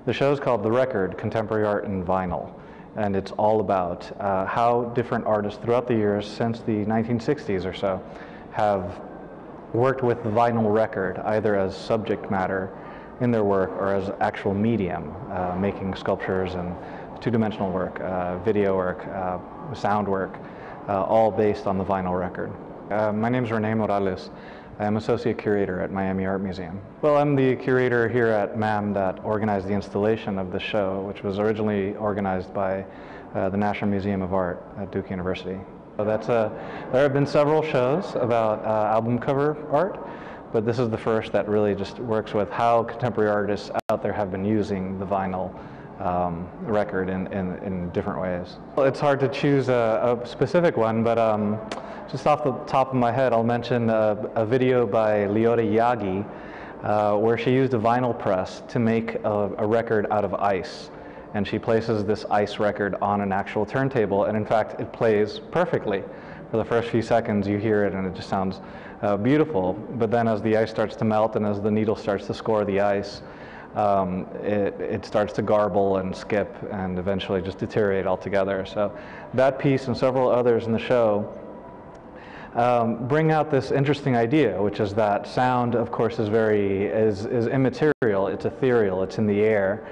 The show is called The Record, Contemporary Art in Vinyl, and it's all about how different artists throughout the years since the 1960s or so have worked with the vinyl record, either as subject matter in their work or as actual medium, making sculptures and two-dimensional work, video work, sound work, all based on the vinyl record. My name is René Morales. I am Associate Curator at Miami Art Museum. Well, I'm the curator here at MAM that organized the installation of the show, which was originally organized by the Nasher Museum of Art at Duke University. So there have been several shows about album cover art, but this is the first that really just works with how contemporary artists out there have been using the vinyl record in different ways. Well, it's hard to choose a specific one, but just off the top of my head, I'll mention a video by Leota Yagi where she used a vinyl press to make a record out of ice. And she places this ice record on an actual turntable, and in fact, it plays perfectly. For the first few seconds, you hear it, and it just sounds beautiful. But then as the ice starts to melt and as the needle starts to score the ice, it starts to garble and skip and eventually just deteriorate altogether. So that piece and several others in the show bring out this interesting idea, which is that sound, of course, is immaterial, it's ethereal, it's in the air,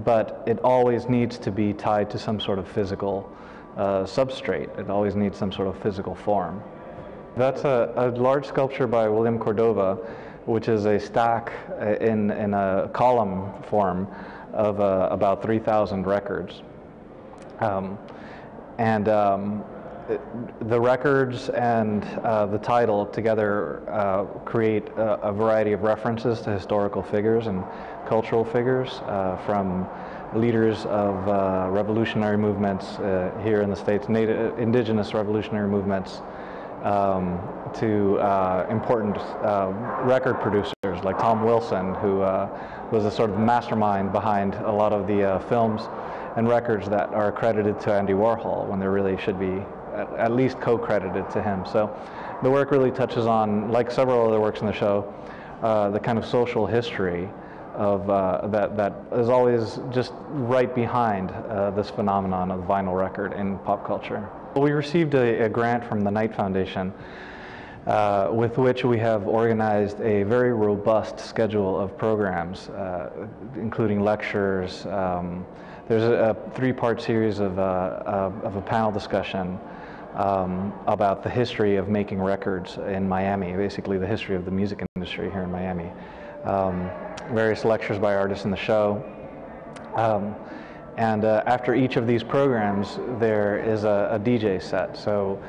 but it always needs to be tied to some sort of physical substrate. It always needs some sort of physical form. That's a large sculpture by William Cordova, which is a stack in a column form of about 3,000 records. The records and the title together create a variety of references to historical figures and cultural figures, from leaders of revolutionary movements here in the States, indigenous revolutionary movements, to important record producers like Tom Wilson, who was a sort of mastermind behind a lot of the films and records that are credited to Andy Warhol when there really should be at least co-credited to him. So the work really touches on, like several other works in the show, the kind of social history of that is always just right behind this phenomenon of vinyl record in pop culture. We received a grant from the Knight Foundation with which we have organized a very robust schedule of programs, including lectures. There's a three-part series of a panel discussion about the history of making records in Miami, basically the history of the music industry here in Miami. Various lectures by artists in the show. After each of these programs, there is a DJ set. So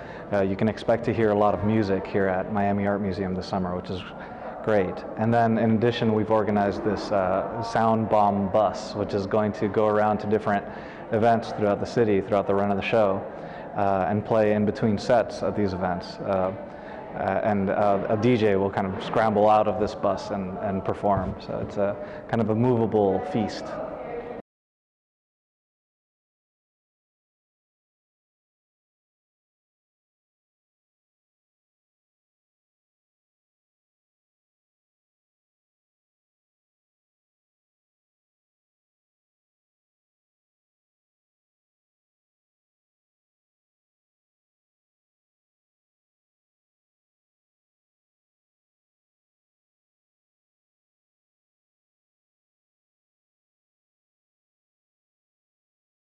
you can expect to hear a lot of music here at Miami Art Museum this summer, which is great. And then in addition, we've organized this sound bomb bus, which is going to go around to different events throughout the city, throughout the run of the show, and play in between sets at these events. A DJ will kind of scramble out of this bus and perform. So it's a kind of a movable feast.